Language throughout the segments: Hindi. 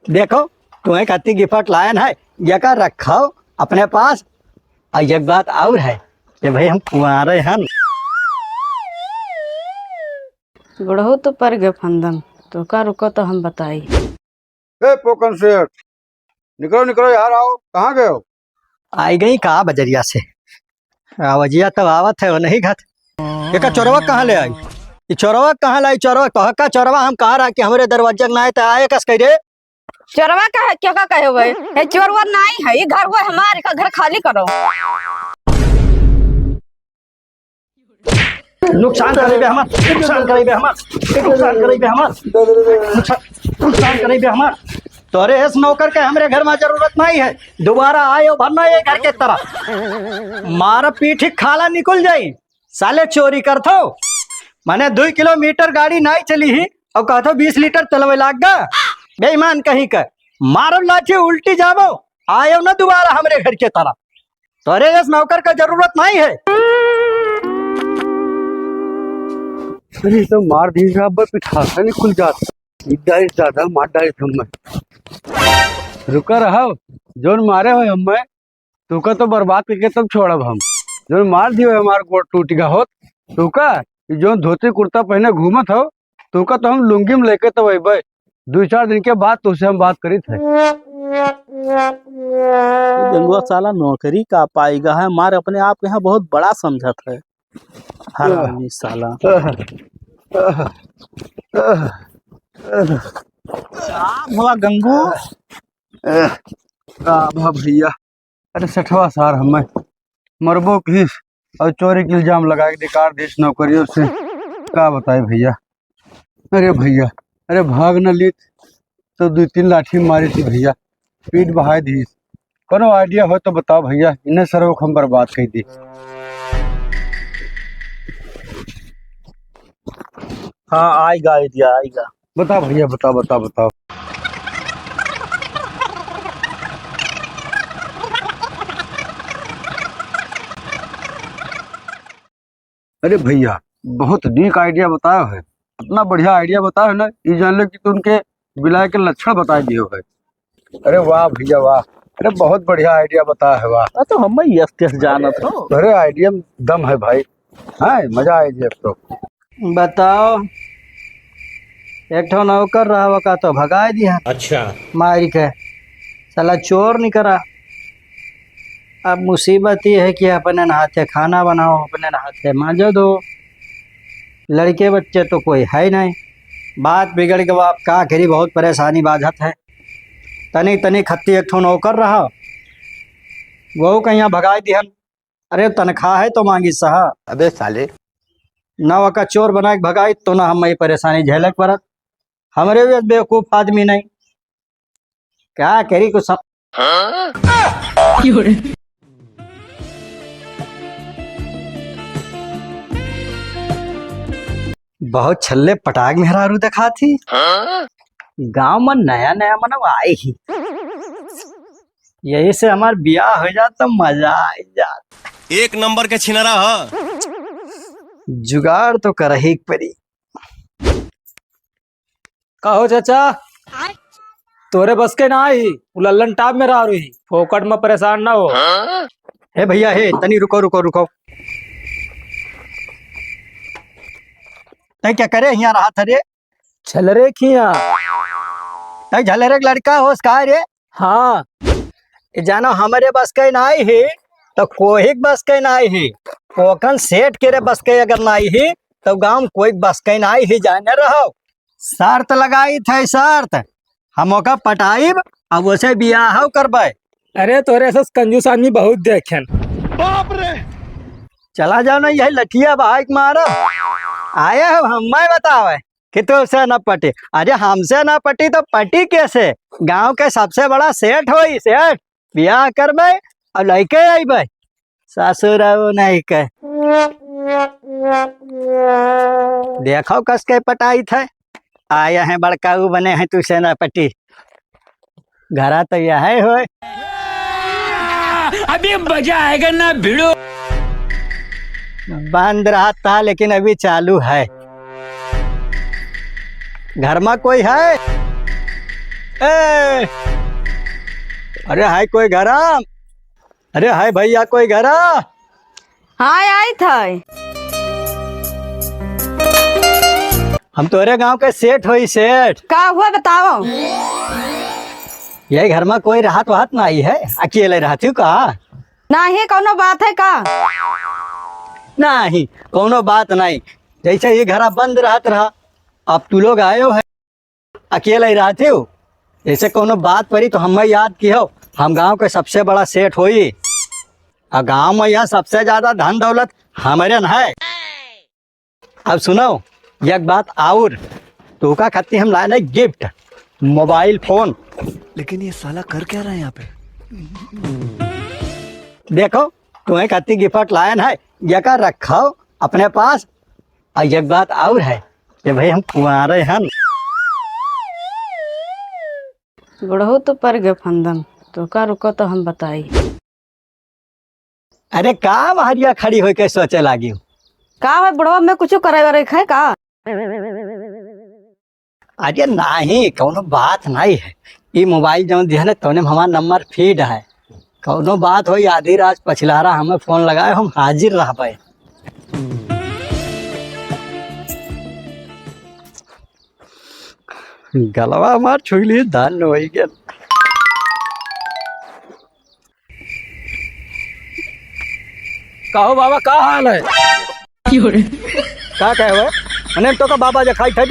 देखो तुम्हें कत्ती गिफ्ट लायन है ये का रखो अपने पास। और एक बात और है कि भाई हम कुंवारे हैं। बुढ़ऊ तो पर गए फंदन तो का रुको तो हम बताई। पोकन सेठ निकलो निकलो यार, आओ कहाँ गए हो? आई गई कहा बजरिया से। आवाजिया तो आवत है वो नहीं घट। ये का चोरवा कहाँ ले आई? ये चोरवा कहाँ लाई? चोरवा कह का चोरवा हम कहा रहा कि हमारे दरवाजे ना आए तो आए कस कह रे। चोरवा का है क्या का कहे हुए है? चोरवा नहीं है, ये घर हुआ हमारे का, घर खाली करो। नुकसान करेबे हमार, नुकसान करेबे हमार, नुकसान करेबे हमार, नुकसान करेबे हमार। तोरे इस नौकर के हमरे घर में जरूरत नहीं है। दोबारा आयो भरना ये घर के तरफ मारा पीठी खाला निकल जाई। साले चोरी करथो माने 2 किलोमीटर गाड़ी नहीं चली ही और कहथो 20 लीटर चलवे लाग गा। बेईमान कहीं का मारो लाठी उल्टी जाबो। आयो ना दोबारा हमरे घर के तरफ। तोरे इस नौकर का जरूरत नहीं है। अरे तो मार दी पिठा से नहीं खुल जाता। ज्यादा मार डाली तुम रुका रहा जोन मारे हो हम तुका तो बर्बाद करके तब छोड़ब हम। जोन मार दियो हमार गोड़ टूट गया होत तुका जो धोती कुर्ता पहने घूमत हो तुका तो हम लुंगी में लेके तो वही 2-4 दिन के बाद तुझसे हम बात करी थे। गंगुआ साला नौकरी का पाएगा है, मार अपने आप को यहाँ बहुत बड़ा समझत है। हरामी साला बोला गंगू भैया। अरे 60वां सार हमें मरबो किस और चोरी के इल्जाम लगा के दिकार देश नौकरियों से का बताए भैया। अरे भैया अरे भाग न ली तो 2-3 लाठी मारी थी भैया, पीठ बहाई दी। कोनो आइडिया हो तो बताओ भैया, इन्हें सर्व हम बर्बाद कर दी। हाँ आएगा आइडिया आएगा। बताओ भैया बताओ बताओ बताओ। अरे भैया बहुत नीक आइडिया बताया है, इतना बढ़िया आइडिया बताया है ना, ये जान लो कि तुम उनके विलाय के लक्षण बता दिए है। अरे वाह भैया वाह, अरे बहुत बढ़िया आइडिया बताया है वाह। तो हम यस जानत हो। अरे आइडिया में दम है भाई, हाँ मजा आएगी अब तो। बताओ एक ठो नौकर रहा का तो भगा दिया। अच्छा मारी के साला चोर नहीं करा। अब मुसीबत ये है कि अपने नहाते खाना बनाओ, अपने नहाते मांजो दो। लड़के बच्चे तो कोई है नहीं। बात बिगड़ के बाप का करी, बहुत परेशानी बाझत है। तनी तनी खत्ती एक ठो नौकर रहा वो कहीं भगा दिहन। अरे तनख्वाह है तो मांगी सहा। अबे साले ना का चोर बना के भगाई तो ना हम परेशानी झेलक पड़त। हमारे भी बेवकूफ आदमी नहीं क्या करी कुछ सब। बहुत छल्ले पटाख मेहरारू दिखा थी। गांव में नया नया मनव आए ही, यही से हमार ब्याह हो जात तो मजा आ जात। एक नंबर के छिनरा ह। जुगाड़ तो कर ही पड़ी। कहो चाचा तोरे बस के ना आई लल्लन टाप में रहा रही फोकट में परेशान ना हो। हे भैया हे तनी रुको रुको रुको। तय क्या करे यहाँ रहा था रे? चल रे खिया तय झलरे लड़का हो का रे? हाँ जानो हमारे बस के ना आई है तो कोई बस के ना आई है। कोकन सेठ के रे बस के अगर ना आई है तो गांव में कोई बस के ना आई है। जाने रहो शर्त लगाई थे, शर्त हम का पटाइब अब उसे बियाह करबे। अरे तोरे ऐसा कंजूस आदमी बहुत देखे। बाप रे चला जाओ ना यही लठिया बाइक मारो। आया है हम बतावे कि तो उसे न पटी। अरे हमसे न पटी तो पटी कैसे? गांव के सबसे बड़ा सेठ हो, सेठ बियाह करबे और लड़के आईबे। ससुर नहीं के देखो कस के पटाई थे। आया है बड़काऊ बने हैं तुझसे न पटी। घरा तो यह हो अभी मजा आएगा ना भिड़ो। बंद रहा था लेकिन अभी चालू है। घर में कोई है? ए अरे हाय कोई घरा? अरे हाय भैया कोई घरा? हाँ आई थे। हम तोरे गांव के सेठ होई सेठ। का हुआ बताओ। यही घर में कोई राहत वाहत नहीं है, अकेले रहती का? नहीं कोनो बात है का? नहीं कोनो बात नहीं, जैसे ये घर बंद रहत रहा, अब तू लोग आए हो है अकेले ही रहते हो, जैसे कोनो बात पड़ी तो हमें याद की हो। हम गांव के सबसे बड़ा सेठ होई और गांव में यहाँ सबसे ज्यादा धन दौलत हमारे न है। अब सुनो एक बात और, तू का खाती हम लाए गिफ्ट मोबाइल फोन। लेकिन ये साला कर क्या रहा है यहाँ पे? देखो तुम्हें खाती गिफ्ट लायन है, ये का रखो अपने पास। और एक बात और है कि भाई हम कुंवारे हैं। बुढ़ऊ तो पर गए फंदम, तो का रुको तो हम बताई। अरे का हरिया खड़ी हो के सोचे लागी हो? का है बुढ़वा में कुछ करे वरे है का? अरे नहीं कोनो बात नहीं है, ये मोबाइल जो दिया ना तोने हमारा नंबर फीड है, कोनो बात हो आधी रात पछलारा हमें फोन लगाए हम हाजिर रह पाए। गलवा हमार छुली धान हो गया। कहो बाबा का हाल है? का कहे हुए अने तो का बाबा जे खाई थे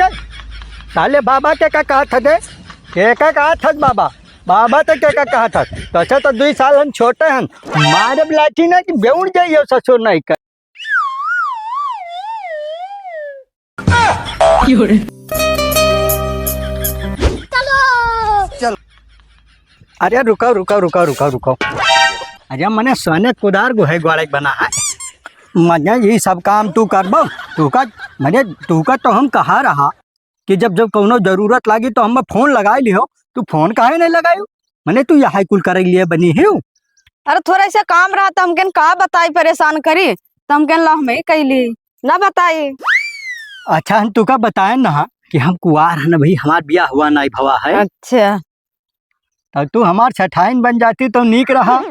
साले बाबा के का कहा थे के का कहा था बाबा बाबा तो के का कहा था तो अच्छा तो 2 साल हम छोटे हैं मारे लाठी ना कि बेउड़ जाइए ससुर नहीं कर। चलो अरे रुको रुको रुको रुको रुको, अरे मने सोने कुदार गुहे ग्वाड़े बना है मने ये सब काम तू करबो। तू का मने तू का तो हम कहा रहा कि जब जब कोनो जरूरत लगी तो हम फोन लगाई लियो, तू फोन काहे नहीं लगायू? मने तू यहाँ कुल करे लिए बनी है। अरे थोड़ा सा काम रहा तो हमके का बताई, परेशान करी तो हमके ला हमें कैली ना बताई। अच्छा हम तू का बताए ना कि हम कुआर है ना भाई, हमार ब्याह हुआ नहीं भवा है। अच्छा तो तू हमार छठाइन बन जाती तो नीक रहा।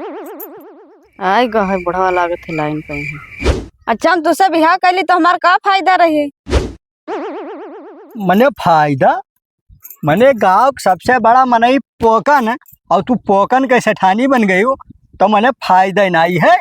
आई गए बुढ़वा लागत है लाइन पे ही। अच्छा हम तुझसे बिहार कैली तो हमारा का फायदा रही? मने फायदा मने गांव सबसे बड़ा मनई पोकन और तू पोकन के सेठानी बन गई हो तो मने फायदा नहीं है।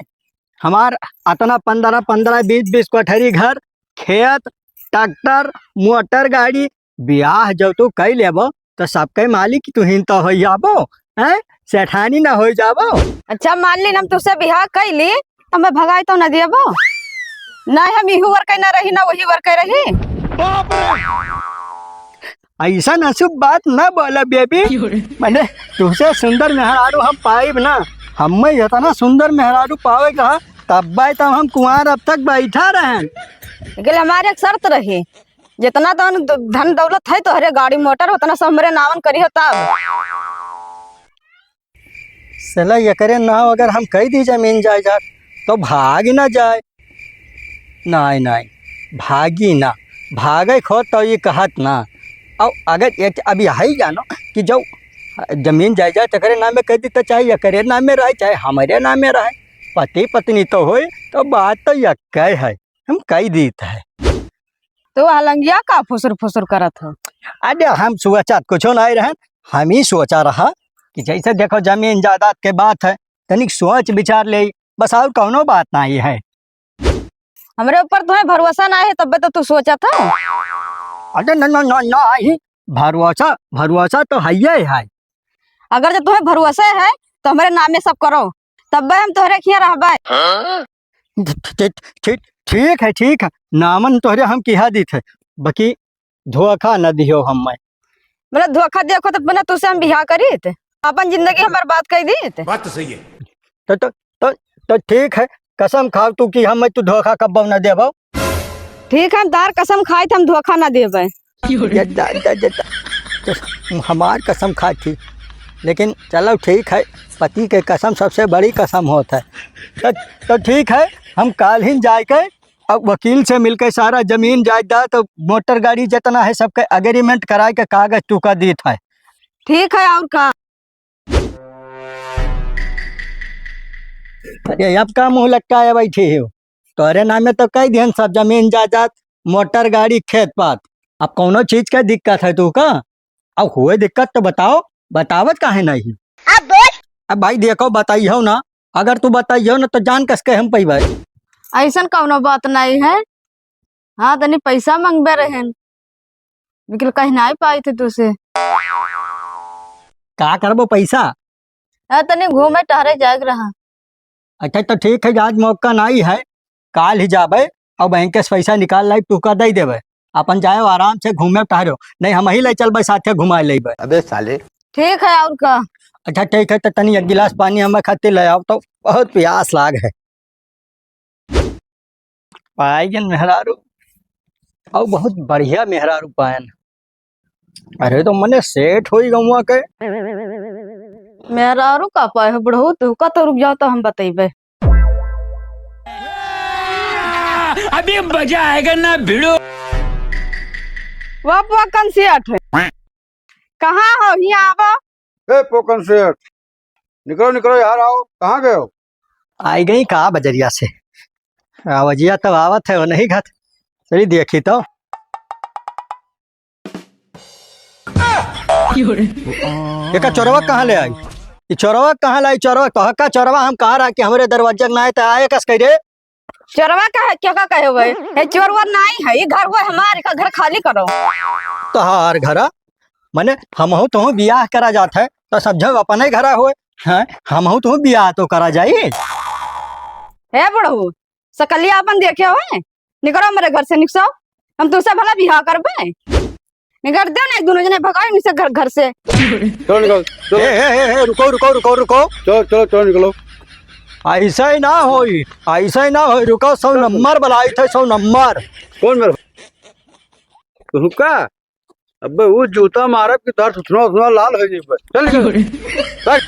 हमार अतना 15-20 कोठरी घर, खेत, ट्रैक्टर, मोटर गाड़ी, ब्याह जब तू कई लेबो तो सबके मालिक तू हिंता हो जाबो हैं, सेठानी ना हो जाबो। अच्छा मान ली हम तुझसे बिहार कैली हमें भगाई तो न दियबो? नहीं हम इहू वर्क ना रही ना वही वर्क रही। ऐसा नसुब बात ना बोला बेबी, मैंने तुझसे सुंदर मेहरारू हम पाइब ना, हमें इतना सुंदर मेहरारू पावे कहा तब तब हम कुंवार अब तक बैठा रहे। लेकिन हमारे एक शर्त रही, जितना तो धन दौलत है तो हरे गाड़ी मोटर उतना सब हमरे नामन करी हो तब। सला ये करे ना अगर हम कह दी जमीन जायदाद तो भाग ना जाए। नहीं नहीं भागी ना, भागे खो तो ये कहत ना। और अगर एक अभी यही जानो कि जो जमीन जायदाद करे नाम में कह दी तो चाहे एकरे नाम में रहे चाहे हमारे नाम में रहे, पति पत्नी तो हो तो बात तो यक है, हम कह दीत है। तो हलंगिया का फुसुर फुसुर करत हो? अरे हम सोचा कुछ नहीं रहे, हम ही सोचा रहा कि जैसे देखो जमीन जायदाद के बात है तनिक सोच विचार ले, बस और कौनो बात नहीं है। हमरे ऊपर तुम्हें भरोसा ना है तब तो तू सोचा था। अरे नहीं भरोसा भरोसा तो है ही है। अगर जब तुम्हें भरोसा है तो हमारे नाम में सब करो तब हम तोहरे खिया रहबे। ठीक है नामन तोहरे हम किहा दी थे, बाकी धोखा न दियो हम। मतलब धोखा देखो तो बिना तुझसे हम बिहार करी थे, अपन जिंदगी हमारी बात कह दी थे। बात तो सही है। तो ठीक है कसम खाओ तू कि हम तू धोखा कब न देबो। ठीक है हम तार कसम खाई थे हम धोखा ना देबे। हमार कसम खाई थी, लेकिन चलो ठीक है पति के कसम सबसे बड़ी कसम होता है। तो ठीक है हम काल ही जाके अब वकील से मिलकर सारा जमीन जायदाद तो मोटर गाड़ी जितना है सबके एग्रीमेंट कराए के कागज टूका दी था। ठीक है और का। अरे अब का मुंह लटकाए बैठे हो? तोरे नाम में तो कई दिन सब जमीन जायदाद, मोटर गाड़ी, खेत पात। अब कौनो चीज का दिक्कत है तू का? अब हुए दिक्कत तो बताओ, बतावत काहे नहीं? अब भाई देखो बताइयो ना, अगर तू बताइयो ना तो जान कस के हम पैबे। ऐसन कौनो बात नहीं है। हाँ तनी पैसा मांगबे रहन, लेकिन कहीं नहीं पाई थे तुझसे। का करबो पैसा? तनी घूमे टहरे जाग रहा। अच्छा तो ठीक है, आज मौका नहीं है, काल ही जाबे और बैंक से पैसा निकाल लाई तू का दे देबे। अपन जाए आराम से घूमे टहरो, नहीं हम ही ले चलबे साथे घुमा लेबे। अबे साले, ठीक है और का। अच्छा ठीक है, तो तनी एक गिलास पानी हमें खाते ले आओ, तो बहुत प्यास लाग है। पाएगन मेहरारू और बहुत बढ़िया मेहरारू पायन। अरे तो मने सेठ होई गौवा के। मेरा और का पाए हो बुढ़ऊ, तू का तो रुक जाओ तो हम बतेबे। अभी मजा आएगा ना भिड़ो। वह कन सेठ है, कहाँ हो? यहाँ आवो। ए पोकन सेठ, निकलो निकलो यार, आओ। कहाँ गए हो? आई गई का बजरिया से? आवाजिया तो आवत है वो नहीं घट। चली देखी तो। ये का चोरवा कहाँ ले आई? ये चोरवा कहाँ लाई? चोरवा कहा का चोरवा हम कहा रहा कि हमारे दरवाजे ना आए तो आए कस कह रे? चोरवा का है, क्या का कहे हुए? ये चोरवा नहीं है, ये घर वो हमारे का, घर खाली करो। तो हार घरा मने हम हो तो बियाह करा जात है तो सब जग अपने घरा हुए हैं, हम हो तो बियाह तो करा जाइए। हे बुढ़ऊ, सकलिया अपन देखे हुए, निकलो मेरे घर से, निकलो। हम तुझसे भला बिहार करबे? निकल दे ना, दोनों जने भगाओ इनसे घर से। चलो निकल, चलो रुको रुको रुको रुको, चलो चलो चलो निकलो। ऐसा ही ना होई, ऐसा ही ना होई। रुको, 100 नंबर बुलाई थे, 100 नंबर। कौन मेरे? रुका, अबे वो जूता मारा कि तार सुथना सुथना लाल हो जाए। चल निकल।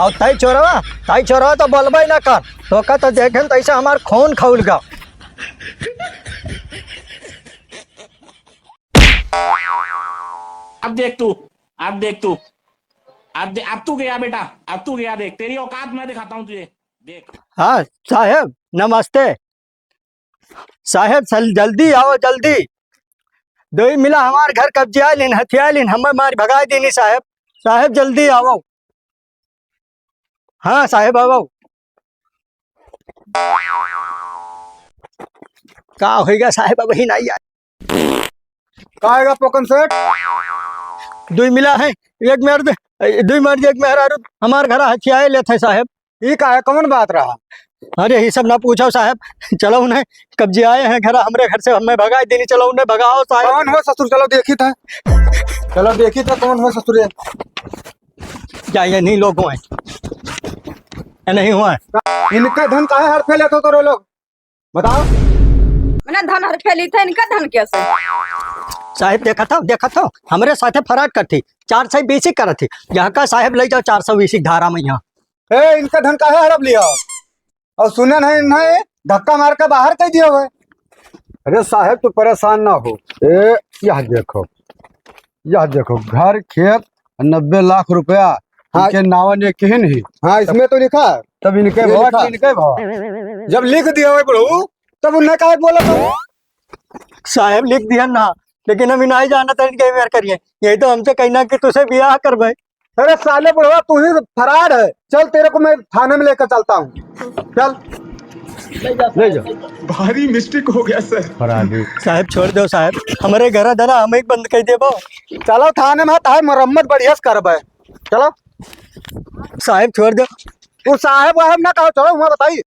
और ताई चोरवा तो बोलबा ही ना कर, तो का तो देखे तो ऐसा हमार खून खौल गया। अब देख तू, अब देख तू, अब तू गया बेटा, अब तू गया। देख तेरी औकात मैं दिखाता हूँ तुझे, देख। हाँ साहेब नमस्ते। साहेब जल्दी आओ जल्दी। दो ही मिला हमार घर कब्जा लिन, हथियार लिन, हमें मार भगा देनी। साहेब साहेब जल्दी आओ। हाँ साहेब आओ। का होएगा साहेब, अब ही नहीं आए। कहाँ आएगा पोकन सेठ? दो मिला है, एक मर्द, दो मर्द एक मेहरारू हमार घर हथियार लेते साहेब। ये का है, कौन बात रहा? अरे ये सब ना पूछो साहब, चलो उन्हें कब्जे आए हैं घर, हमरे घर से हमें भगा देनी, चलो उन्हें भगाओ साहब। कौन हो ससुर? चलो देखी था, चलो देखी था कौन हो ससुर। क्या ये नहीं लोग हुए? ये नहीं हुआ है? इनका धन काहे हड़पे लेते हो करो लोग, बताओ। मैंने धन हर फैली थे, इनका धन कैसे? साहब देखा था हमारे साथे फराड करती, 420 करत थी। यहाँ का साहब ले जाओ 420 धारा में यहाँ। ए इनका धन काहे हड़प लिया? और सुने नहीं धक्का मार के बाहर कर दिया हुआ। अरे साहब तो परेशान ना हो। ए यह देखो घर खेत 90 लाख रुपया। हाँ, इनके नावा ने कहीं नहीं। हाँ इसमें तो लिखा है। तब इनके भाव जब लिख दिया हुआ प्रभु, तब उन्हें काहे बोला था? साहब लिख दिया ना, लेकिन हम नहीं जाना था इनके व्यार करिए, यही तो हमसे कहना कि तुझे ब्याह कर भाई। अरे साले बुढ़वा तू ही फरार है। चल तेरे को मैं थाने में लेकर चलता हूँ। चल ले जा। भारी मिस्टेक हो गया सर। फरारी साहब छोड़ दो साहब, हमारे घर धरा हमें बंद कर दे। चलो थाने में तार मरम्मत बढ़िया से करबे। चलो साहब छोड़ दो। तू साहब वाहब ना कहो, चलो वहाँ बताइए।